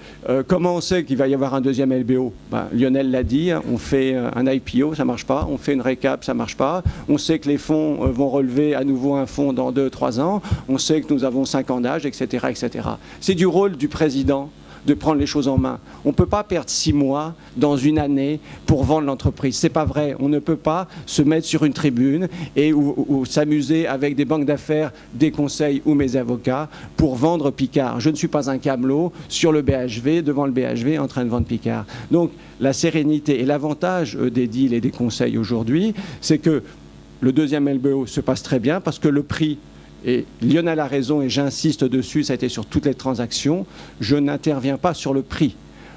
comment on sait qu'il va y avoir un deuxième LBO? Lionel l'a dit, on fait un IPO, ça ne marche pas, on fait une récap, ça ne marche pas, on sait que les fonds vont relever à nouveau un fonds dans 2-3 ans, on sait que nous avons 5 ans d'âge, etc., etc. C'est du rôle du président de prendre les choses en main. On ne peut pas perdre 6 mois dans une année pour vendre l'entreprise. C'est pas vrai. On ne peut pas se mettre sur une tribune et ou s'amuser avec des banques d'affaires, des conseils ou mes avocats pour vendre Picard. Je ne suis pas un camelot sur le BHV, devant le BHV, en train de vendre Picard. Donc la sérénité et l'avantage des deals et des conseils aujourd'hui, c'est que le deuxième LBO se passe très bien parce que le prix, et Lionel a raison et j'insiste dessus, ça a été sur toutes les transactions, je n'interviens pas sur le prix.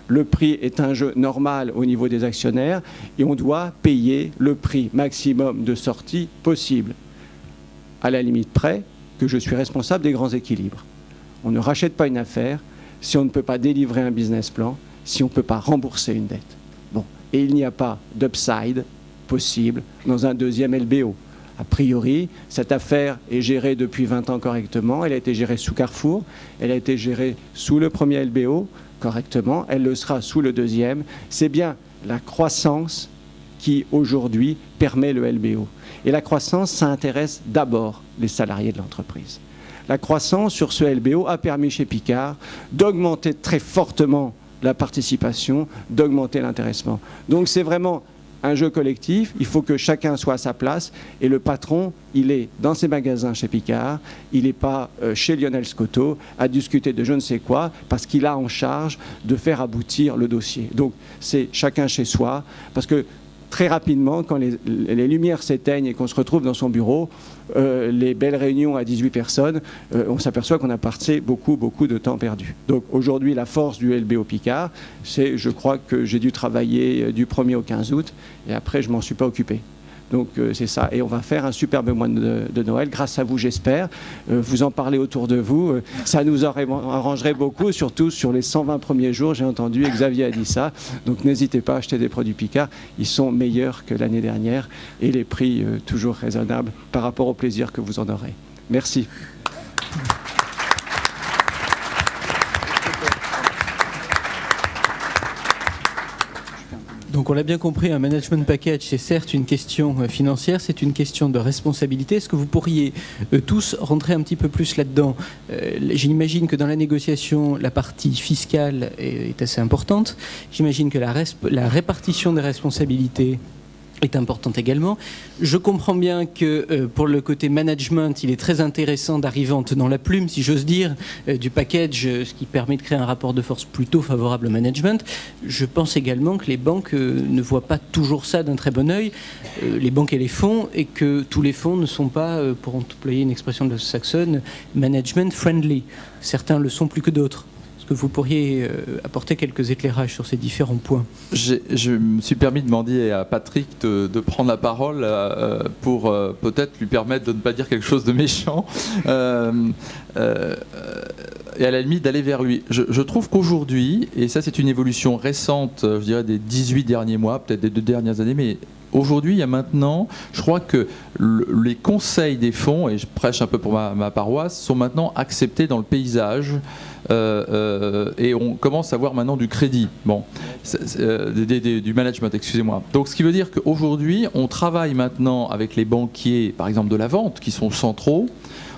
Le prix est un jeu normal au niveau des actionnaires et on doit payer le prix maximum de sortie possible. À la limite près que je suis responsable des grands équilibres. On ne rachète pas une affaire si on ne peut pas délivrer un business plan, si on ne peut pas rembourser une dette. Bon. Et il n'y a pas d'upside possible dans un deuxième LBO. A priori, cette affaire est gérée depuis 20 ans correctement. Elle a été gérée sous Carrefour. Elle a été gérée sous le premier LBO correctement. Elle le sera sous le deuxième. C'est bien la croissance qui, aujourd'hui, permet le LBO. Et la croissance, ça intéresse d'abord les salariés de l'entreprise. La croissance sur ce LBO a permis chez Picard d'augmenter très fortement la participation, d'augmenter l'intéressement. Donc c'est vraiment un jeu collectif, il faut que chacun soit à sa place et le patron, il est dans ses magasins chez Picard, il n'est pas chez Lionel Scotto à discuter de je ne sais quoi parce qu'il a en charge de faire aboutir le dossier. Donc c'est chacun chez soi parce que très rapidement, quand les lumières s'éteignent et qu'on se retrouve dans son bureau, les belles réunions à 18 personnes, on s'aperçoit qu'on a passé beaucoup de temps perdu. Donc aujourd'hui, la force du LBO Picard, c'est, je crois que j'ai dû travailler du 1er au 15 août, et après, je ne m'en suis pas occupé. Donc c'est ça. Et on va faire un superbe mois de Noël, grâce à vous, j'espère. Vous en parlez autour de vous. Ça nous arrangerait beaucoup, surtout sur les 120 premiers jours. J'ai entendu, Xavier a dit ça. Donc n'hésitez pas à acheter des produits Picard. Ils sont meilleurs que l'année dernière et les prix toujours raisonnables par rapport au plaisir que vous en aurez. Merci. Donc on l'a bien compris, un management package, c'est certes une question financière, c'est une question de responsabilité. Est-ce que vous pourriez tous rentrer un petit peu plus là-dedans? J'imagine que dans la négociation, la partie fiscale est assez importante. J'imagine que la répartition des responsabilités est importante également. Je comprends bien que pour le côté management, il est très intéressant d'arriver en tenant la plume, si j'ose dire, du package, ce qui permet de créer un rapport de force plutôt favorable au management. Je pense également que les banques ne voient pas toujours ça d'un très bon œil, les banques et les fonds, et que tous les fonds ne sont pas, pour employer une expression de saxonne, management friendly. Certains le sont plus que d'autres. Vous pourriez apporter quelques éclairages sur ces différents points. Je me suis permis de demander à Patrick de prendre la parole pour peut-être lui permettre de ne pas dire quelque chose de méchant et à la limite d'aller vers lui. Je trouve qu'aujourd'hui, et ça c'est une évolution récente, je dirais des 18 derniers mois, peut-être des 2 dernières années, mais aujourd'hui, il y a maintenant, je crois que les conseils des fonds, et je prêche un peu pour ma paroisse, sont maintenant acceptés dans le paysage et on commence à voir maintenant du crédit, du management, excusez-moi. Donc ce qui veut dire qu'aujourd'hui, on travaille maintenant avec les banquiers, par exemple de la vente, qui sont centraux.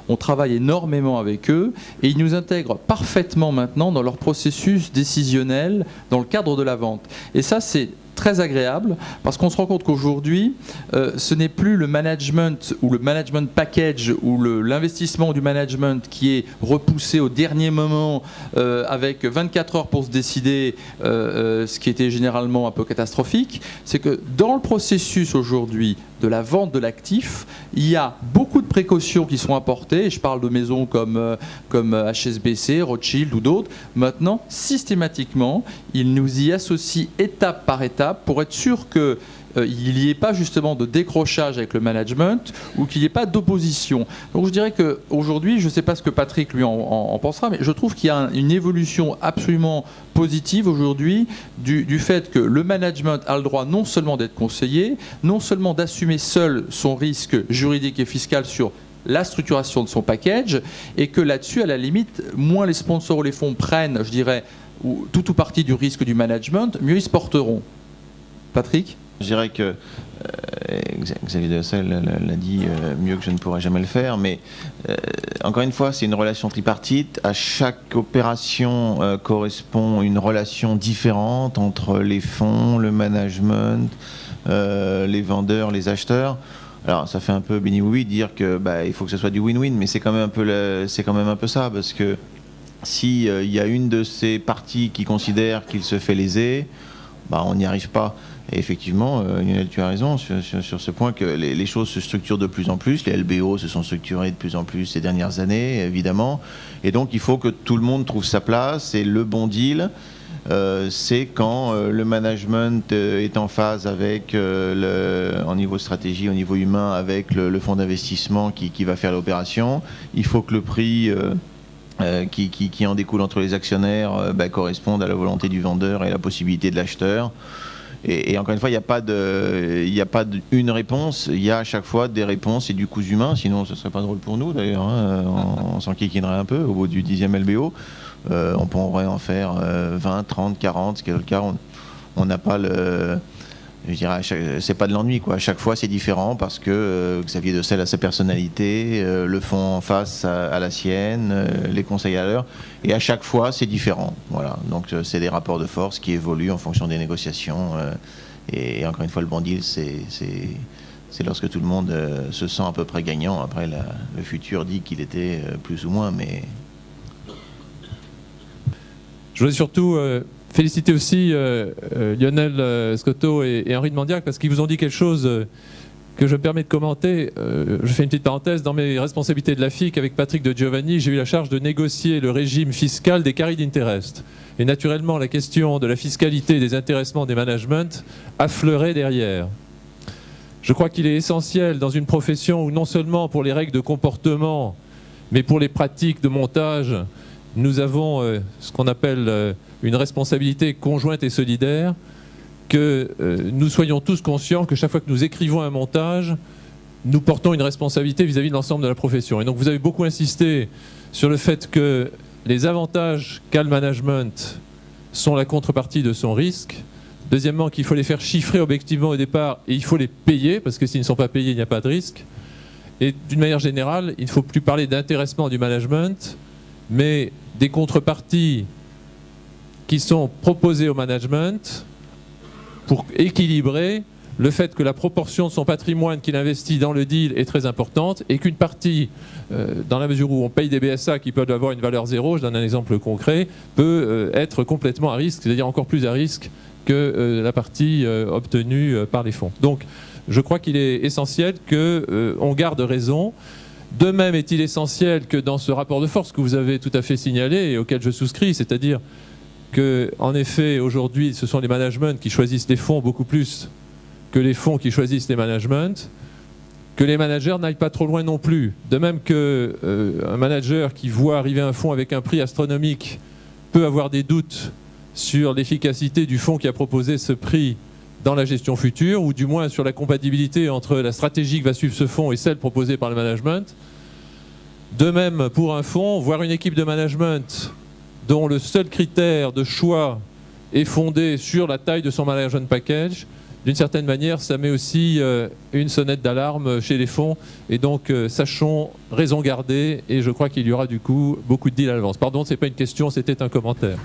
On travaille énormément avec eux et ils nous intègrent parfaitement maintenant dans leur processus décisionnel dans le cadre de la vente. Et ça, c'est très agréable parce qu'on se rend compte qu'aujourd'hui, ce n'est plus le management ou le management package ou l'investissement du management qui est repoussé au dernier moment avec 24 heures pour se décider, ce qui était généralement un peu catastrophique. C'est que dans le processus aujourd'hui de la vente de l'actif, il y a beaucoup de précautions qui sont apportées. Je parle de maisons comme HSBC, Rothschild ou d'autres. Maintenant, systématiquement, ils nous y associent étape par étape pour être sûr que il n'y ait pas justement de décrochage avec le management ou qu'il n'y ait pas d'opposition. Donc je dirais qu'aujourd'hui, je ne sais pas ce que Patrick lui en pensera, mais je trouve qu'il y a une évolution absolument positive aujourd'hui du fait que le management a le droit non seulement d'être conseillé, non seulement d'assumer seul son risque juridique et fiscal sur la structuration de son package, et que là-dessus, à la limite, moins les sponsors ou les fonds prennent, je dirais, tout ou partie du risque du management, mieux ils se porteront. Patrick ? Je dirais que Xavier Dessel l'a dit mieux que je ne pourrais jamais le faire, mais encore une fois, c'est une relation tripartite. À chaque opération correspond une relation différente entre les fonds, le management, les vendeurs, les acheteurs. Alors ça fait un peu béni-oui de dire que il faut que ce soit du win-win, mais c'est quand même un peu ça, parce que si y a une de ces parties qui considère qu'il se fait léser, on n'y arrive pas. Et effectivement, Lionel, tu as raison sur ce point que les choses se structurent de plus en plus. Les LBO se sont structurés de plus en plus ces dernières années, évidemment. Et donc, il faut que tout le monde trouve sa place. Et le bon deal, c'est quand le management est en phase avec, en niveau stratégie, au niveau humain, avec le fonds d'investissement qui va faire l'opération. Il faut que le prix qui en découle entre les actionnaires corresponde à la volonté du vendeur et à la possibilité de l'acheteur. Et encore une fois, il n'y a pas une réponse, il y a à chaque fois des réponses et du coût humain, sinon ce ne serait pas drôle pour nous d'ailleurs, hein, on s'en kikinerait un peu au bout du 10e LBO. On pourrait en faire 20, 30, 40, ce qui est le cas, on n'a pas le... Je dirais, c'est pas de l'ennui, quoi. À chaque fois, c'est différent parce que Xavier Dessel a sa personnalité, le fonds en face à la sienne, les conseils à l'heure, et à chaque fois, c'est différent. Voilà. Donc, c'est des rapports de force qui évoluent en fonction des négociations. Et encore une fois, le bon deal, c'est lorsque tout le monde se sent à peu près gagnant. Après, le futur dit qu'il était plus ou moins, mais... Je voudrais surtout... féliciter aussi Lionel Scotto et Henri de Mandiac parce qu'ils vous ont dit quelque chose que je me permets de commenter. Je fais une petite parenthèse. Dans mes responsabilités de la FIC avec Patrick de Giovanni, j'ai eu la charge de négocier le régime fiscal des carried interest. Et naturellement, la question de la fiscalité et des intéressements des managements affleurait derrière. Je crois qu'il est essentiel dans une profession où non seulement pour les règles de comportement, mais pour les pratiques de montage, nous avons ce qu'on appelle une responsabilité conjointe et solidaire, que nous soyons tous conscients que chaque fois que nous écrivons un montage, nous portons une responsabilité vis-à-vis de l'ensemble de la profession. Et donc vous avez beaucoup insisté sur le fait que les avantages qu'a le management sont la contrepartie de son risque. Deuxièmement, qu'il faut les faire chiffrer objectivement au départ et il faut les payer, parce que s'ils ne sont pas payés, il n'y a pas de risque. Et d'une manière générale, il ne faut plus parler d'intéressement du management, mais des contreparties qui sont proposées au management pour équilibrer le fait que la proportion de son patrimoine qu'il investit dans le deal est très importante et qu'une partie, dans la mesure où on paye des BSA qui peuvent avoir une valeur zéro, je donne un exemple concret, peut être complètement à risque, c'est-à-dire encore plus à risque que la partie obtenue par les fonds. Donc je crois qu'il est essentiel qu'on garde raison. De même est-il essentiel que dans ce rapport de force que vous avez tout à fait signalé et auquel je souscris, c'est-à-dire qu'en effet aujourd'hui ce sont les managements qui choisissent les fonds beaucoup plus que les fonds qui choisissent les managements, que les managers n'aillent pas trop loin non plus. De même qu'un manager qui voit arriver un fonds avec un prix astronomique peut avoir des doutes sur l'efficacité du fonds qui a proposé ce prix dans la gestion future, ou du moins sur la compatibilité entre la stratégie que va suivre ce fonds et celle proposée par le management. De même, pour un fonds, voir une équipe de management dont le seul critère de choix est fondé sur la taille de son management package, d'une certaine manière, ça met aussi une sonnette d'alarme chez les fonds. Et donc, sachons raison garder. Et je crois qu'il y aura du coup beaucoup de deals à l'avance. Pardon, ce n'est pas une question, c'était un commentaire.